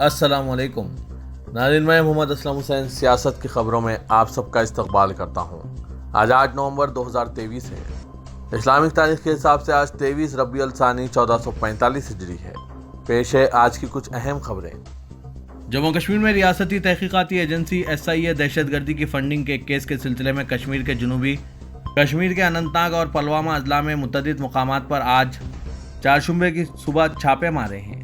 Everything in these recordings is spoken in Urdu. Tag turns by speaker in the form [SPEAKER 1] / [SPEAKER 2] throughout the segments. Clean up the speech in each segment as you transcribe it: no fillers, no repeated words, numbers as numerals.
[SPEAKER 1] السلام علیکم ناظرین، میں محمد اسلم حسین سیاست کی خبروں میں آپ سب کا استقبال کرتا ہوں۔ آج 8 نومبر 2023 ہے۔ اسلامک تاریخ کے حساب سے آج 23 ربیع الثانی 1445 ہجری ہے۔ پیش ہے آج کی کچھ اہم خبریں۔ جموں کشمیر میں ریاستی تحقیقاتی ایجنسی SIA دہشت گردی کی فنڈنگ کے کیس کے سلسلے میں کشمیر کے جنوبی کشمیر کے اننت ناگ اور پلوامہ اضلاع میں متعدد مقامات پر آج چہارشنبے کی صبح چھاپے مارے ہیں۔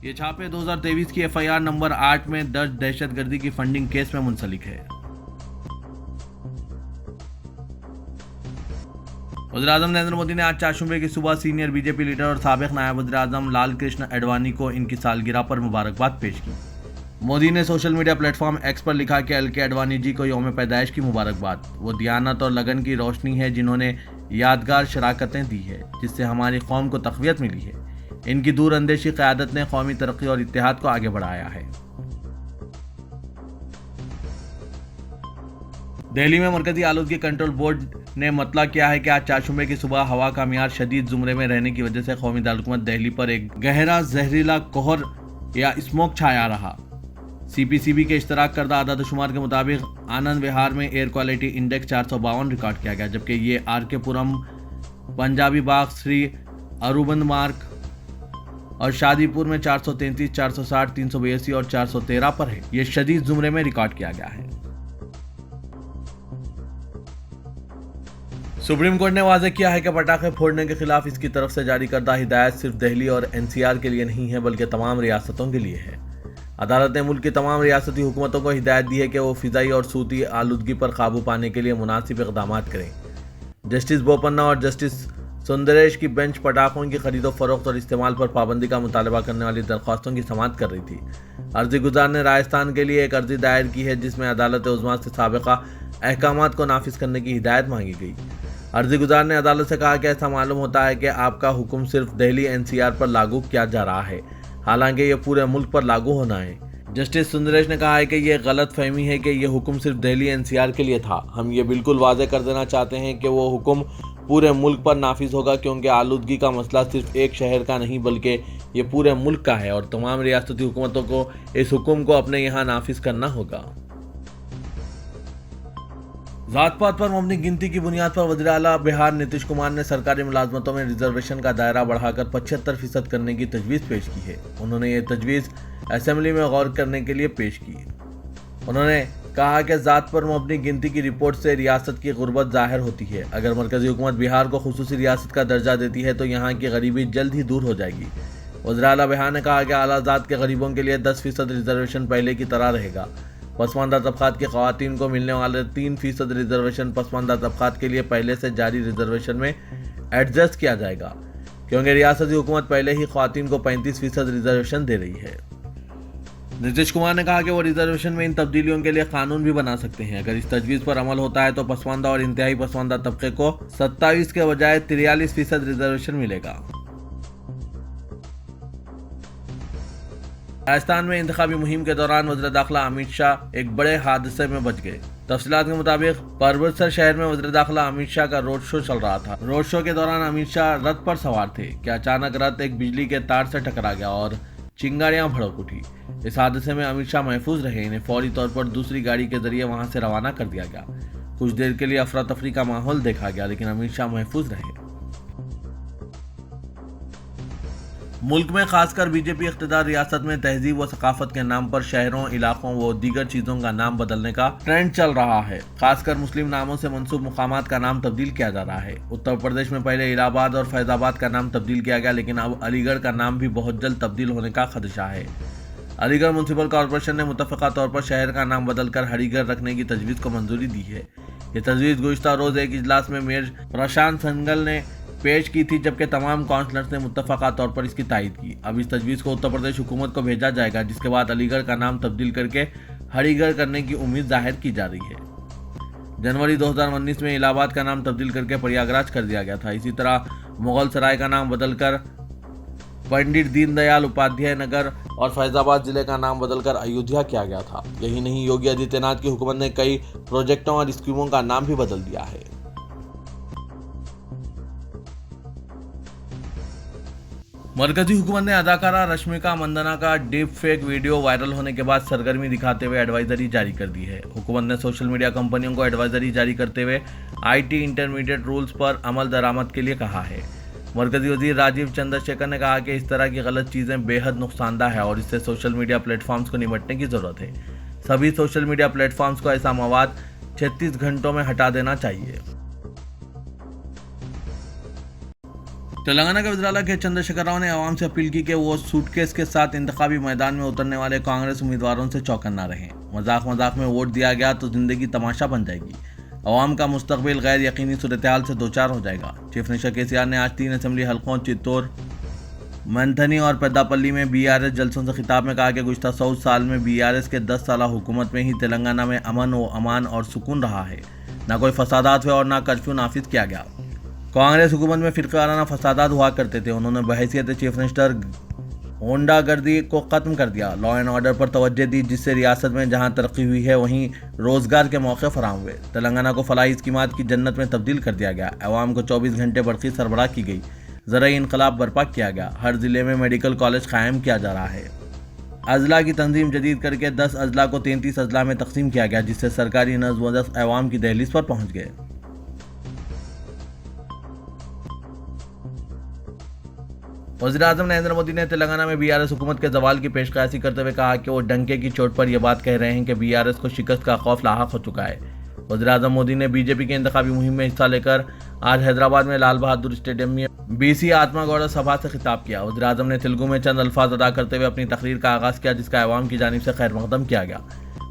[SPEAKER 1] یہ چھاپے 2023 کی FIR نمبر 8 میں درج دہشت گردی کی فنڈنگ کیس میں منسلک ہے۔ وزیر اعظم نریندر مودی نے آج چہارشنبے کی صبح سینئر BJP لیڈر اور سابق نائب وزیر اعظم لال کرشن اڈوانی کو ان کی سالگرہ پر مبارکباد پیش کی۔ مودی نے social media plate form X پر لکھا کہ LK اڈوانی جی کو یوم پیدائش کی مبارکباد۔ وہ دیانت اور لگن کی روشنی ہے جنہوں نے یادگار شراکتیں دی ہے جس سے ہماری قوم کو تقویت ملی ہے۔ ان کی دور اندیشی قیادت نے قومی ترقی اور اتحاد کو آگے بڑھایا ہے۔ دہلی میں مرکزی آلودگی کنٹرول بورڈ نے مطلع کیا ہے کہ آج چہارشنبے کی صبح ہوا کا معیار شدید زمرے میں رہنے کی وجہ سے قومی دارالحکومت دہلی پر ایک گہرا زہریلا کہر یا اسموک چھایا رہا۔ CPCB کے اشتراک کردہ اعداد و شمار کے مطابق آنند وہار میں ایئر کوالٹی انڈیکس 452 ریکارڈ کیا گیا، جبکہ یہ RK پورم، پنجابی باغ، سری اروبند مارگ اور شادی پور میں 433، 460، 382 اور 413 پر ہے۔ یہ شدید زمرے میں ریکارڈ کیا گیا ہے۔ سپریم کورٹ نے واضح کیا ہے کہ پٹاخے پھوڑنے کے خلاف اس کی طرف سے جاری کردہ ہدایت صرف دہلی اور NCR کے لیے نہیں ہے بلکہ تمام ریاستوں کے لیے ہے۔ عدالت نے ملک کی تمام ریاستی حکومتوں کو ہدایت دی ہے کہ وہ فضائی اور صوتی آلودگی پر قابو پانے کے لیے مناسب اقدامات کریں۔ جسٹس بوپنا اور جسٹس سندریش کی بینچ پٹاخوں کی خرید و فروخت اور استعمال پر پابندی کا مطالبہ کرنے والی درخواستوں کی سماعت کر رہی تھی۔ عرضی گزار نے راجستھان کے لیے ایک عرضی دائر کی ہے جس میں عدالت عظمیٰ سے سابقہ احکامات کو نافذ کرنے کی ہدایت مانگی گئی۔ عرضی گزار نے عدالت سے کہا کہ ایسا معلوم ہوتا ہے کہ آپ کا حکم صرف دہلی NCR پر لاگو کیا جا رہا ہے، حالانکہ یہ پورے ملک پر لاگو ہونا ہے۔ جسٹس سندریش نے کہا ہے کہ یہ غلط فہمی ہے کہ یہ حکم صرف دہلی NCR کے لیے تھا۔ ہم یہ بالکل واضح کر دینا چاہتے ہیں کہ وہ حکم پورے ملک پر نافذ ہوگا کیونکہ آلودگی کا مسئلہ صرف ایک شہر کا نہیں بلکہ یہ پورے ملک کا ہے اور تمام ریاستی حکومتوں کو اس حکم کو اپنے یہاں نافذ کرنا ہوگا۔ ذات پات پر مبنی گنتی کی بنیاد پر وزیر اعلیٰ بہار نتیش کمار نے سرکاری ملازمتوں میں ریزرویشن کا دائرہ بڑھا کر 75% کرنے کی تجویز پیش کی ہے۔ انہوں نے یہ تجویز اسمبلی میں غور کرنے کے لیے پیش کی۔ انہوں نے کہا کہ ذات پر مبنی گنتی کی رپورٹ سے ریاست کی غربت ظاہر ہوتی ہے۔ اگر مرکزی حکومت بہار کو خصوصی ریاست کا درجہ دیتی ہے تو یہاں کی غریبی جلد ہی دور ہو جائے گی۔ وزیر اعلیٰ بہار نے کہا کہ اعلیٰ ذات کے غریبوں کے لیے 10% ریزرویشن پہلے کی طرح رہے گا۔ پسماندہ طبقات کی خواتین کو ملنے والے 3% ریزرویشن پسماندہ طبقات کے لیے پہلے سے جاری ریزرویشن میں ایڈجسٹ کیا جائے گا، کیونکہ ریاستی حکومت پہلے ہی خواتین کو 35% ریزرویشن دے رہی ہے۔ نتیش کمار نے کہا کہ وہ ریزرویشن میں ان تبدیلیوں کے لیے قانون بھی بنا سکتے ہیں۔ اگر اس تجویز پر عمل ہوتا ہے تو پسماندہ اور انتہائی پسماندہ طبقے کو 27 کے بجائے 43% ریزرویشن ملے گا۔ راجستھان میں انتخابی مہم کے دوران وزیر داخلہ امت شاہ ایک بڑے حادثے میں بچ گئے۔ تفصیلات کے مطابق پربتسر شہر میں وزیر داخلہ امت شاہ کا روڈ شو چل رہا تھا۔ روڈ شو کے دوران امت شاہ رتھ پر سوار تھے کہ اچانک رتھ ایک بجلی کے تار سے ٹکرا گیا اور چنگاریاں بھڑک اٹھی۔ اس حادثے میں امت شاہ محفوظ رہے۔ انہیں فوری طور پر دوسری گاڑی کے ذریعے وہاں سے روانہ کر دیا گیا۔ کچھ دیر کے لیے افراتفری کا ماحول دیکھا گیا لیکن امت شاہ محفوظ رہے۔ ملک میں خاص کر BJP اقتدار ریاست میں تہذیب و ثقافت کے نام پر شہروں، علاقوں و دیگر چیزوں کا نام بدلنے کا ٹرینڈ چل رہا ہے۔ خاص کر مسلم ناموں سے منسوب مقامات کا نام تبدیل کیا جا رہا ہے۔ اتر پردیش میں پہلے الہ آباد اور فیض آباد کا نام تبدیل کیا گیا لیکن اب علی گڑھ کا نام بھی بہت جلد تبدیل ہونے کا خدشہ ہے۔ علی گڑھ میونسپل کارپوریشن نے متفقہ طور پر شہر کا نام بدل کر ہری گڑھ رکھنے کی تجویز کو منظوری دی ہے۔ یہ تجویز گزشتہ روز ایک اجلاس میں میئر پرشانت سنگل نے پیش کی تھی جبکہ تمام کونسلرز نے متفقہ طور پر اس کی تائید کی۔ اب اس تجویز کو اتر پردیش حکومت کو بھیجا جائے گا جس کے بعد علی گڑھ کا نام تبدیل کر کے ہری گڑھ کرنے کی امید ظاہر کی جا رہی ہے۔ جنوری 2019 میں الہ آباد کا نام تبدیل کر کے پریاگ راج کر دیا گیا تھا۔ اسی طرح مغل سرائے کا نام بدل کر پنڈت دین دیال اپادھیائے نگر اور فیض آباد ضلع کا نام بدل کر ایودھیا کیا گیا تھا۔ یہی نہیں، یوگی آدتیہ ناتھ کی حکومت نے کئی پروجیکٹوں اور اسکیموں کا نام بھی بدل دیا ہے۔ مرکزی حکومت نے اداکارہ رشمیکا مندنا کا ڈیپ فیک ویڈیو وائرل ہونے کے بعد سرگرمی دکھاتے ہوئے ایڈوائزری جاری کر دی ہے۔ حکومت نے سوشل میڈیا کمپنیوں کو ایڈوائزری جاری کرتے ہوئے IT انٹرمیڈیٹ رولز پر عمل درآمد کے لیے کہا ہے۔ مرکزی وزیر راجیو چندر شیکھر نے کہا کہ اس طرح کی غلط چیزیں بے حد نقصان دہ ہے اور اس سے سوشل میڈیا پلیٹ فارمز کو نمٹنے کی ضرورت ہے۔ سبھی سوشل میڈیا پلیٹ فارمز کو ایسا مواد 36 گھنٹوں میں ہٹا دینا چاہیے۔ تلنگانہ کے وزیر اعلیٰ کے چندر شیکھر راؤ نے عوام سے اپیل کی کہ وہ سوٹ کیس کے ساتھ انتخابی میدان میں اترنے والے کانگریس امیدواروں سے چوکن نہ رہیں۔ مذاق میں ووٹ دیا گیا تو زندگی تماشا بن جائے گی۔ عوام کا مستقبل غیر یقینی صورتحال سے دوچار ہو جائے گا۔ چیف منسٹر KCR نے آج 3 اسمبلی حلقوں چتور، منتھنی اور پیداپلی میں BRS جلسوں سے خطاب میں کہا کہ گزشتہ 100 سال میں BRS کے 10 سالہ حکومت میں ہی تلنگانہ میں امن و امان اور سکون رہا ہے۔ نہ کوئی فسادات ہوئے اور نہ کرفیو نافذ کیا گیا۔ کانگریس حکومت میں فرقہ وارانہ فسادات ہوا کرتے تھے۔ انہوں نے بحیثیت چیف منسٹر ہونڈا گردی کو ختم کر دیا، لا اینڈ آرڈر پر توجہ دی، جس سے ریاست میں جہاں ترقی ہوئی ہے وہیں روزگار کے موقع فراہم ہوئے۔ تلنگانہ کو فلاحی اسکیمات کی جنت میں تبدیل کر دیا گیا۔ عوام کو 24 گھنٹے برقی سربراہ کی گئی۔ زرعی انقلاب برپا کیا گیا۔ ہر ضلع میں میڈیکل کالج قائم کیا جا رہا ہے۔ اضلاع کی تنظیم جدید کر کے 10 اضلاع کو 33 اضلاع میں تقسیم کیا گیا، جس سے سرکاری نظم و ضبط عوام کی دہلیز پر پہنچ گئے۔ وزیر اعظم نریندر مودی نے تلنگانہ میں BRS حکومت کے زوال کی پیش قیاسی کرتے ہوئے کہا کہ وہ ڈنکے کی چوٹ پر یہ بات کہہ رہے ہیں کہ BRS کو شکست کا خوف لاحق ہو چکا ہے۔ وزیر اعظم مودی نے BJP کے انتخابی مہم میں حصہ لے کر آج حیدرآباد میں لال بہادر اسٹیڈیم میں BC آتما گوڑا سبھا سے خطاب کیا۔ وزیر اعظم نے تیلگو میں چند الفاظ ادا کرتے ہوئے اپنی تقریر کا آغاز کیا، جس کا عوام کی جانب سے خیر مقدم کیا گیا۔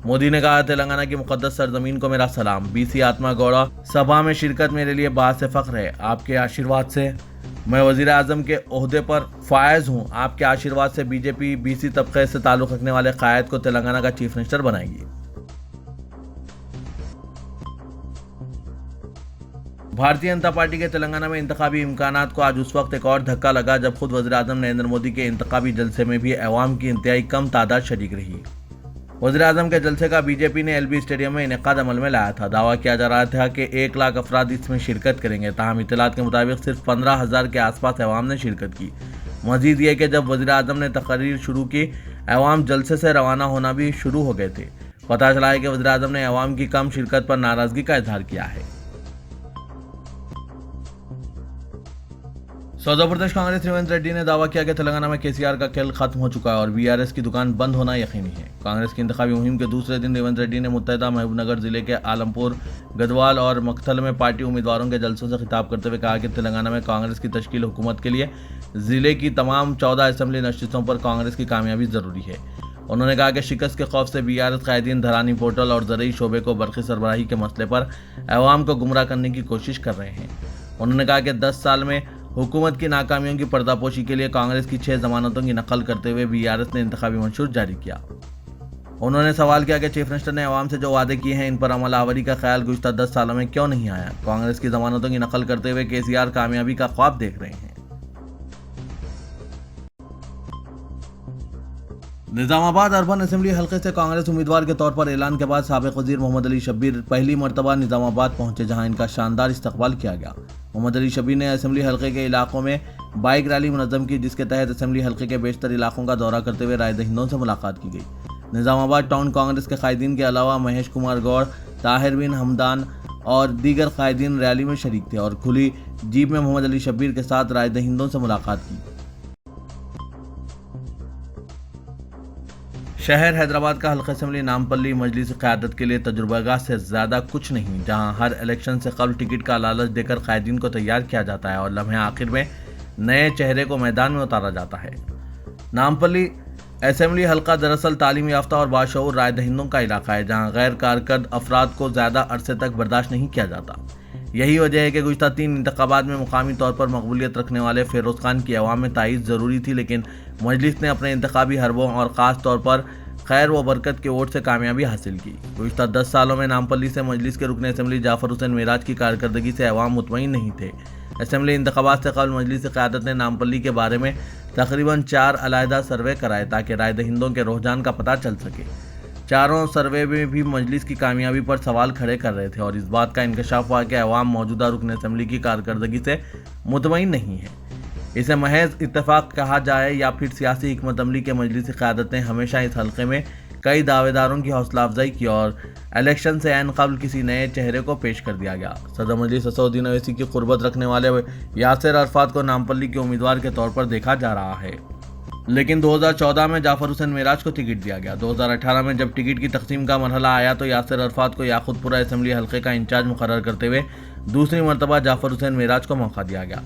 [SPEAKER 1] مودی نے کہا، تلنگانہ کی مقدس سرزمین کو میرا سلام۔ BC آتما گوڑا سبھا میں شرکت میرے لیے باعث فخر ہے۔ آپ کے آشیرواد سے میں وزیر اعظم کے عہدے پر فائز ہوں۔ آپ کے آشیرواد سے BJP BC طبقے سے تعلق رکھنے والے قائد کو تلنگانہ کا چیف منسٹر بنائے گی۔ بھارتیہ جنتا پارٹی کے تلنگانہ میں انتخابی امکانات کو آج اس وقت ایک اور دھکا لگا جب خود وزیر اعظم نریندر مودی کے انتخابی جلسے میں بھی عوام کی انتہائی کم تعداد شریک رہی۔ وزیر اعظم کے جلسے کا BJP نے LB اسٹیڈیم میں انعقاد عمل میں لایا تھا۔ دعویٰ کیا جا رہا تھا کہ 1 لاکھ افراد اس میں شرکت کریں گے، تاہم اطلاعات کے مطابق صرف 15,000 کے آس پاس عوام نے شرکت کی۔ مزید یہ کہ جب وزیر اعظم نے تقریر شروع کی، عوام جلسے سے روانہ ہونا بھی شروع ہو گئے تھے۔ پتہ چلا ہے کہ وزیر اعظم نے عوام کی کم شرکت پر ناراضگی کا اظہار کیا ہے۔ آندھرا پردیش کانگریس ریونت ریڈی نے دعویٰ کیا کہ تلنگانہ میں KCR کا کھیل ختم ہو چکا ہے اور BRS کی دکان بند ہونا یقینی ہے۔ کانگریس کی انتخابی مہم کے دوسرے دن ریونت ریڈی نے متحدہ محبوب نگر ضلع کے عالمپور، گدوال اور مکتھل میں پارٹی امیدواروں کے جلسوں سے خطاب کرتے ہوئے کہا کہ تلنگانہ میں کانگریس کی تشکیل حکومت کے لیے ضلع کی تمام 14 اسمبلی نشستوں پر کانگریس کی کامیابی ضروری ہے۔ انہوں نے کہا کہ شکست کے خوف سے BRS قائدین دھرانی پورٹل اور زرعی شعبے کو برقی سربراہی کے مسئلے پر عوام کو گمراہ کرنے کی کوشش کر رہے ہیں۔ انہوں نے کہا کہ 10 سال میں حکومت کی ناکامیوں کی پردہ پوشی کے لیے کانگریس کی 6 ضمانتوں کی نقل کرتے ہوئے BRS نے انتخابی منشور جاری کیا۔ انہوں نے سوال کیا کہ چیف منسٹر نے عوام سے جو وعدے کیے ہیں ان پر عمل آوری کا خیال گزشتہ 10 سالوں میں کیوں نہیں آیا۔ کانگریس کی ضمانتوں کی نقل کرتے ہوئے KCR کامیابی کا خواب دیکھ رہے ہیں۔ نظام آباد اربن اسمبلی حلقے سے کانگریس امیدوار کے طور پر اعلان کے بعد سابق وزیر محمد علی شبیر پہلی مرتبہ نظام آباد پہنچے، جہاں ان کا شاندار استقبال کیا گیا۔ محمد علی شبیر نے اسمبلی حلقے کے علاقوں میں بائک ریلی منظم کی، جس کے تحت اسمبلی حلقے کے بیشتر علاقوں کا دورہ کرتے ہوئے رائے دہندوں سے ملاقات کی گئی۔ نظام آباد ٹاؤن کانگریس کے قائدین کے علاوہ مہیش کمار گوڑ، طاہر بن حمدان اور دیگر قائدین ریلی میں شریک تھے اور کھلی جیپ میں محمد علی شبیر کے ساتھ رائے دہندوں سے ملاقات کی۔ شہر حیدرآباد کا حلقہ اسمبلی نامپلی مجلس قیادت کے لیے تجربہ گاہ سے زیادہ کچھ نہیں، جہاں ہر الیکشن سے قبل ٹکٹ کا لالچ دے کر قائدین کو تیار کیا جاتا ہے اور لمحے آخر میں نئے چہرے کو میدان میں اتارا جاتا ہے۔ نامپلی اسمبلی حلقہ دراصل تعلیم یافتہ اور باشعور رائے دہندوں کا علاقہ ہے، جہاں غیر کارکرد افراد کو زیادہ عرصے تک برداشت نہیں کیا جاتا۔ یہی وجہ ہے کہ گزشتہ 3 انتخابات میں مقامی طور پر مقبولیت رکھنے والے فیروز خان کی عوام میں تائید ضروری تھی، لیکن مجلس نے اپنے انتخابی حربوں اور خاص طور پر خیر و برکت کے ووٹ سے کامیابی حاصل کی۔ گزشتہ 10 سالوں میں نامپلی سے مجلس کے رکن اسمبلی جعفر حسین معراج کی کارکردگی سے عوام مطمئن نہیں تھے۔ اسمبلی انتخابات سے قبل مجلس قیادت نے نامپلی کے بارے میں تقریباً 4 علیحدہ سروے کرائے تاکہ رائے دہندوں کے رجحان کا پتہ چل سکے۔ چاروں سروے میں بھی مجلس کی کامیابی پر سوال کھڑے کر رہے تھے اور اس بات کا انکشاف ہوا کہ عوام موجودہ رکن اسمبلی کی کارکردگی سے مطمئن نہیں ہے۔ اسے محض اتفاق کہا جائے یا پھر سیاسی حکمت عملی کے مجلس قیادت نے ہمیشہ اس حلقے میں کئی دعوے داروں کی حوصلہ افزائی کی اور الیکشن سے عین قبل کسی نئے چہرے کو پیش کر دیا گیا۔ صدر مجلس اسدالدین اویسی کی قربت رکھنے والے یاسر عرفات کو نامپلی کے امیدوار کے طور پر دیکھا جا رہا ہے، لیکن 2014 میں جعفر حسین معراج کو ٹکٹ دیا گیا۔ 2018 میں جب ٹکٹ کی تقسیم کا مرحلہ آیا تو یاسر عرفات کو یاقوت پورہ اسمبلی حلقے کا انچارج مقرر کرتے ہوئے دوسری مرتبہ جعفر حسین معراج کو موقع دیا گیا۔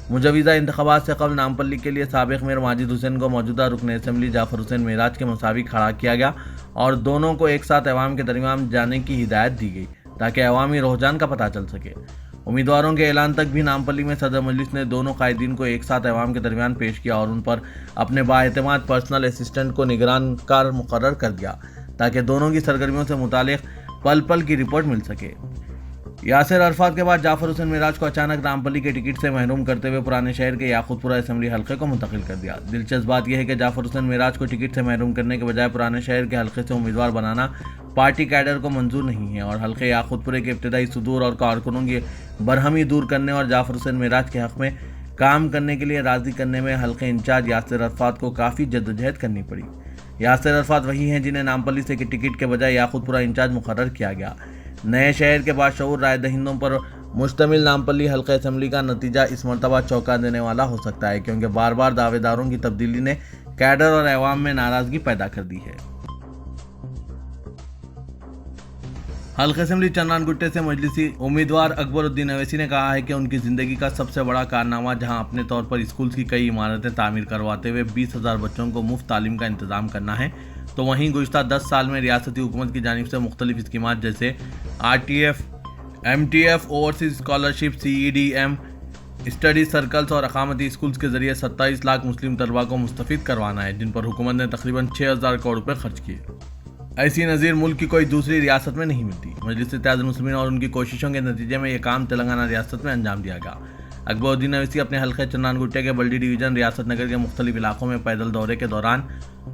[SPEAKER 1] مجوزہ انتخابات سے قبل نامپلی کے لیے سابق میئر ماجد حسین کو موجودہ رکن اسمبلی جعفر حسین معراج کے مساوی کھڑا کیا گیا اور دونوں کو ایک ساتھ عوام کے درمیان جانے کی ہدایت دی گئی تاکہ عوامی رجحان کا پتہ چل سکے۔ امیدواروں کے اعلان تک بھی نامپلی میں صدر مجلس نے دونوں قائدین کو ایک ساتھ عوام کے درمیان پیش کیا اور ان پر اپنے بااعتماد پرسنل اسسٹنٹ کو نگران کار مقرر کر دیا تاکہ دونوں کی سرگرمیوں سے متعلق پل پل کی رپورٹ مل سکے۔ یاسر عرفات کے بعد جعفر حسین معراج کو اچانک نامپلی کے ٹکٹ سے محروم کرتے ہوئے پرانے شہر کے یاقوت پورہ اسمبلی حلقے کو منتقل کر دیا۔ دلچسپ بات یہ ہے کہ جعفر حسین معراج کو ٹکٹ سے محروم کرنے کے بجائے پرانے شہر کے حلقے سے امیدوار بنانا پارٹی کیڈر کو منظور نہیں ہے اور حلقے یاقوت پورے کے ابتدائی صدور اور کارکنوں کی برہمی دور کرنے اور جعفر حسین معراج کے حق میں کام کرنے کے لیے راضی کرنے میں حلقے انچارج یاسر عرفات کو کافی جدوجہد کرنی پڑی۔ یاسر عرفات وہی ہیں جنہیں نامپلی سے ٹکٹ کے بجائے یاقوت پورہ انچارج مقرر کیا گیا۔ نئے شہر کے باشعور رائے دہندوں پر مشتمل نامپلی حلقہ اسمبلی کا نتیجہ اس مرتبہ چونکا دینے والا ہو سکتا ہے کیونکہ بار بار دعوے داروں کی تبدیلی نے کیڈر اور عوام میں ناراضگی پیدا کر دی ہے۔ حلقہ اسمبلی چنان گٹے سے مجلسی امیدوار اکبر الدین اویسی نے کہا ہے کہ ان کی زندگی کا سب سے بڑا کارنامہ جہاں اپنے طور پر اسکولز کی کئی عمارتیں تعمیر کرواتے ہوئے 20,000 بچوں کو مفت تعلیم کا انتظام کرنا ہے، تو وہیں گزشتہ 10 سال میں ریاستی حکومت کی جانب سے مختلف اسکیمات جیسے RTF، MTF، overseas scholarship, CED-M، study circles اور اقامتی اسکولز کے ذریعے 27 لاکھ مسلم طلباء کو مستفید کروانا ہے، جن پر حکومت نے تقریباً 6,000 کروڑ روپے خرچ کیے۔ ایسی نظیر ملک کی کوئی دوسری ریاست میں نہیں ملتی۔ مجلس اتحاد المسلمین اور ان کی کوششوں کے نتیجے میں یہ کام تلنگانہ ریاست میں انجام دیا گیا۔ اکبر الدین اویسی اپنے حلقے چنان گٹے کے بلڈی ڈویژن ریاست نگر کے مختلف علاقوں میں پیدل دورے کے دوران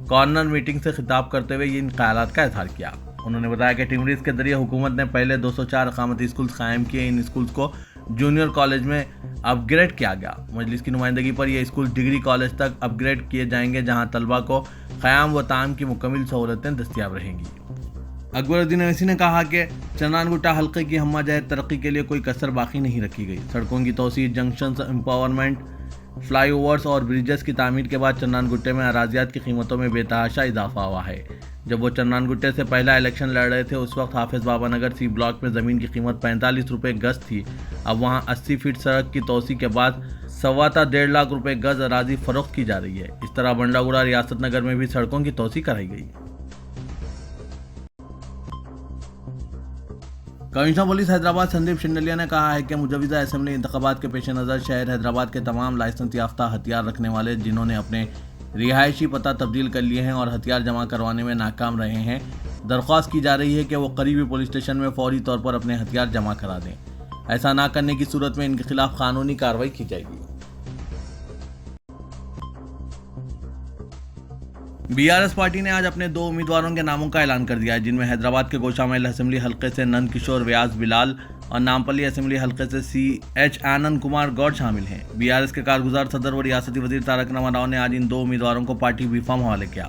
[SPEAKER 1] کارنر میٹنگ سے خطاب کرتے ہوئے ان خیالات کا اظہار کیا۔ انہوں نے بتایا کہ ٹمریز کے ذریعے حکومت نے پہلے 204 اقامتی اسکولز قائم کیے۔ ان اسکولز کو جونیئر کالج میں اپ گریڈ کیا گیا۔ مجلس کی نمائندگی پر یہ اسکول ڈگری کالج تک اپ گریڈ کیے جائیں گے جہاں طلباء کو قیام و طعام کی مکمل سہولتیں دستیاب رہیں گی۔ اکبر الدین اویسی نے کہا کہ چنان گٹا حلقے کی ہمہ جہت ترقی کے لیے کوئی کسر باقی نہیں رکھی گئی۔ سڑکوں کی توسیع، جنکشنز، امپاورمنٹ، فلائی اوورز اور بریجز کی تعمیر کے بعد چنان گٹے میں اراضیات کی قیمتوں میں بے تحاشا اضافہ ہوا ہے۔ جب وہ چنان گٹے سے پہلا الیکشن لڑ رہے تھے اس وقت حافظ بابا نگر C بلاک میں زمین کی قیمت 45 روپے گز تھی۔ اب وہاں 80 فٹ سڑک کی توسیع کے بعد 1.25 تا 1.5 لاکھ روپے گز اراضی فروخت کی جا رہی ہے۔ اس طرح بنڈا گوڑا ریاست نگر میں بھی سڑکوں کی توسیع کرائی گئی۔ کمشنر پولیس حیدرآباد سندیپ شنڈلیا نے کہا ہے کہ مجوزہ اسمبلی انتخابات کے پیش نظر شہر حیدرآباد کے تمام لائسنس یافتہ ہتھیار رکھنے والے جنہوں نے اپنے رہائشی پتہ تبدیل کر لیے ہیں اور ہتھیار جمع کروانے میں ناکام رہے ہیں، درخواست کی جا رہی ہے کہ وہ قریبی پولیس اسٹیشن میں فوری طور پر اپنے ہتھیار جمع کرا دیں۔ ایسا نہ کرنے کی صورت میں ان کے خلاف قانونی کارروائی کی جائے گی۔ BRS پارٹی نے آج اپنے 2 امیدواروں کے ناموں کا اعلان کر دیا ہے، جن میں حیدرآباد کے گوشہ محل اسمبلی حلقے سے نند کشور ویاس بلال اور نامپلی اسمبلی حلقے سے CH آنند کمار گوڈ شامل ہیں۔ BRS کے کارگزار صدر و ریاستی وزیر تارک راما راؤ نے آج ان 2 امیدواروں کو پارٹی وی فارم حوالے کیا۔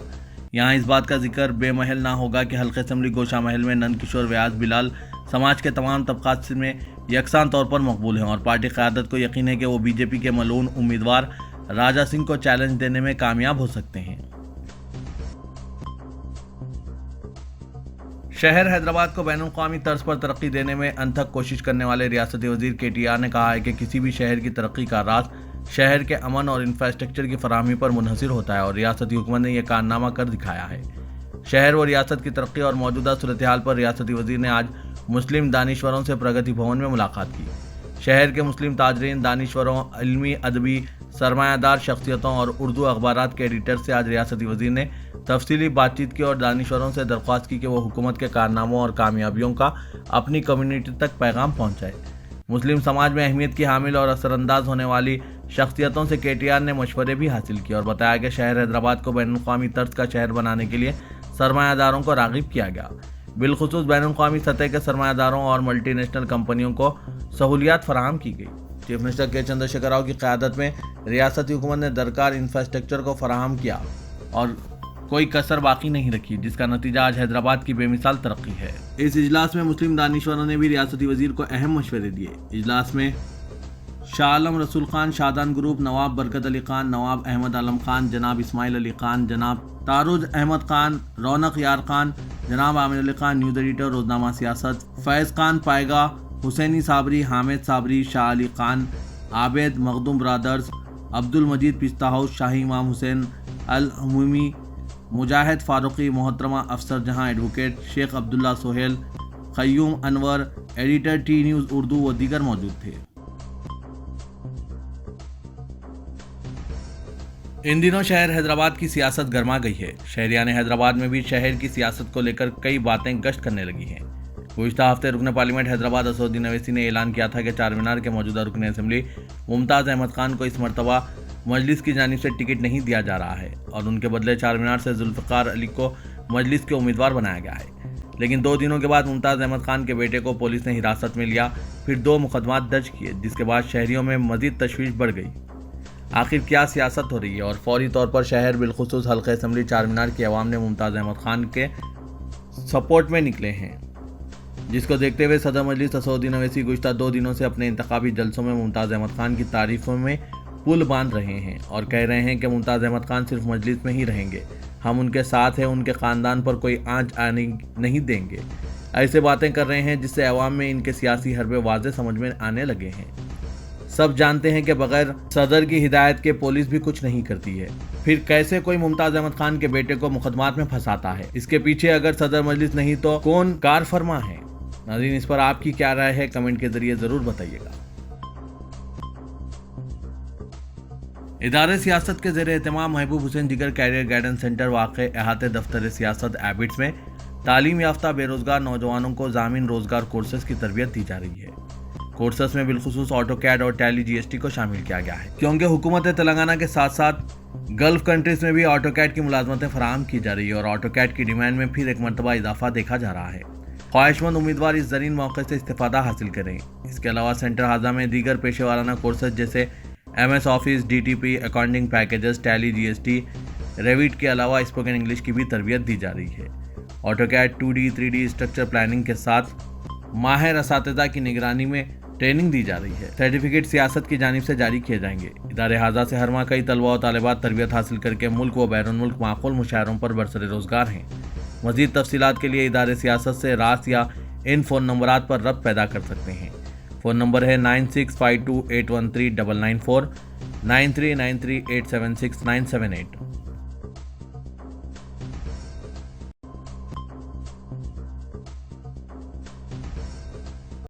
[SPEAKER 1] یہاں اس بات کا ذکر بے محل نہ ہوگا کہ حلقہ اسمبلی گوشہ محل میں نند کشور ویاس بلال سماج کے تمام طبقات میں یکساں طور پر مقبول ہیں اور پارٹی قیادت کو یقین ہے کہ وہ BJP کے ملعون امیدوار راجا سنگھ کو چیلنج دینے میں کامیاب ہو سکتے ہیں۔ شہر حیدرآباد کو بین الاقوامی طرز پر ترقی دینے میں انتھک کوشش کرنے والے ریاستی وزیر KTR نے کہا ہے کہ کسی بھی شہر کی ترقی کا راز شہر کے امن اور انفراسٹرکچر کی فراہمی پر منحصر ہوتا ہے اور ریاستی حکومت نے یہ کارنامہ کر دکھایا ہے۔ شہر و ریاست کی ترقی اور موجودہ صورتحال پر ریاستی وزیر نے آج مسلم دانشوروں سے پرگتی بھون میں ملاقات کی۔ شہر کے مسلم تاجرین، دانشوروں، علمی ادبی سرمایہ دار شخصیتوں اور اردو اخبارات کے ایڈیٹر سے آج ریاستی وزیر نے تفصیلی بات چیت کی اور دانشوروں سے درخواست کی کہ وہ حکومت کے کارناموں اور کامیابیوں کا اپنی کمیونٹی تک پیغام پہنچائے۔ مسلم سماج میں اہمیت کی حامل اور اثر انداز ہونے والی شخصیتوں سے KTR نے مشورے بھی حاصل کیے اور بتایا کہ شہر حیدرآباد کو بین الاقوامی طرز کا شہر بنانے کے لیے سرمایہ داروں کو راغب کیا گیا، بالخصوص بین الاقوامی سطح کے سرمایہ داروں اور ملٹی نیشنل کمپنیوں کو سہولیات فراہم کی گئی۔ چیف منسٹر کے چندرشیکھر راؤ کی قیادت میں ریاستی حکومت نے درکار انفراسٹرکچر کو فراہم کیا اور کوئی کسر باقی نہیں رکھی، جس کا نتیجہ آج حیدرآباد کی بے مثال ترقی ہے۔ اس اجلاس میں مسلم دانشوروں نے بھی ریاستی وزیر کو اہم مشورے دیے۔ اجلاس میں شاہ عالم رسول خان شادان گروپ، نواب برکت علی خان، نواب احمد عالم خان، جناب اسماعیل علی خان، جناب تاروج احمد خان، رونق یار خان، جناب عامر علی خان نیوز ایڈیٹر روزنامہ سیاست، فیض خان پائیگا، حسینی صابری، حامد صابری، شاہ علی خان، عابد مخدوم برادرز، عبد المجید پستہ ہاؤس، شاہی امام حسین الحمیمی، مجاہد فاروقی، محترمہ افسر جہاں ایڈوکیٹ، شیخ عبداللہ سہیل، قیوم انور، ایڈیٹر ٹی نیوز اردو و دیگر موجود تھے۔ ان دنوں شہر حیدرآباد کی سیاست گرما گئی ہے۔ شہریان حیدرآباد میں بھی شہر کی سیاست کو لے کر کئی باتیں گشت کرنے لگی ہیں۔ گزشتہ ہفتے رکن پارلیمنٹ حیدرآباد اسدالدین اویسی نے اعلان کیا تھا کہ چار مینار کے موجودہ رکن اسمبلی ممتاز احمد خان کو اس مرتبہ مجلس کی جانب سے ٹکٹ نہیں دیا جا رہا ہے اور ان کے بدلے چار مینار سے ذوالفقار علی کو مجلس کے امیدوار بنایا گیا ہے۔ لیکن 2 دنوں کے بعد ممتاز احمد خان کے بیٹے کو پولیس نے حراست میں لیا، پھر 2 مقدمات درج کیے، جس کے بعد شہریوں میں مزید تشویش بڑھ گئی۔ آخر کیا سیاست ہو رہی ہے؟ اور فوری طور پر شہر بالخصوص حلقہ اسمبلی چار مینار کی عوام نے ممتاز احمد خان کے سپورٹ میں نکلے ہیں، جس کو دیکھتے ہوئے صدر مجلس اسدالدین اویسی گزشتہ 2 دنوں سے اپنے انتخابی جلسوں میں ممتاز احمد خان کی تعریفوں میں پل باندھ رہے ہیں اور کہہ رہے ہیں کہ ممتاز احمد خان صرف مجلس میں ہی رہیں گے، ہم ان کے ساتھ ہیں، ان کے خاندان پر کوئی آنچ آنے نہیں دیں گے۔ ایسے باتیں کر رہے ہیں جس سے عوام میں ان کے سیاسی حربے واضح سمجھ میں آنے لگے ہیں۔ سب جانتے ہیں کہ بغیر صدر کی ہدایت کے پولیس بھی کچھ نہیں کرتی ہے، پھر کیسے کوئی ممتاز احمد خان کے بیٹے کو مقدمات میں پھنساتا ہے؟ اس کے پیچھے اگر صدر مجلس نہیں تو کون کار فرما ہے؟ ناظرین، اس پر آپ کی کیا رائے ہے؟ کمنٹ کے ذریعے ضرور بتائیے گا۔ ادارے سیاست کے زیر اہتمام محبوب حسین جگر کیریئر گائیڈنس سینٹر واقع احاطے دفتر سیاست ایبٹس میں تعلیم یافتہ بے روزگار نوجوانوں کو ضامن روزگار کورسز کی تربیت دی جا رہی ہے۔ کورسز میں بالخصوص آٹو کیڈ اور ٹیلی جی ایس ٹی کو شامل کیا گیا ہے، کیونکہ حکومت تلنگانہ کے ساتھ ساتھ گلف کنٹریز میں بھی آٹو کیڈ کی ملازمتیں فراہم کی جا رہی ہے اور آٹو کیڈ کی ڈیمانڈ میں پھر ایک مرتبہ اضافہ دیکھا جا رہا ہے۔ خواہش مند امیدوار اس زرعی موقع سے استفادہ حاصل کریں۔ اس کے علاوہ سینٹر ہاضہ میں دیگر پیشہ ورانہ کورسز جیسے M S office, D T P, accounting packages, Tally G S T, ریوٹ کے علاوہ اسپوکن انگلش کی بھی تربیت دی جا رہی ہے۔ Auto کیڈ 2D 3D structure planning کے ساتھ ماہر اساتذہ کی نگرانی میں ٹریننگ دی جا رہی ہے۔ سرٹیفکیٹ سیاست کی جانب سے جاری کیے جائیں گے۔ ادارے ہاضہ سے ہر ماہ کئی طلباء و طالبات تربیت حاصل کر کے ملک و بیرون ملک معقول مشاعروں پر برسر روزگار ہیں۔ مزید تفصیلات کے لیے ادارے سیاست سے راست یا ان فون نمبرات پر ربط پیدا کر سکتے ہیں۔ فون نمبر ہے 9652813994 9393876978۔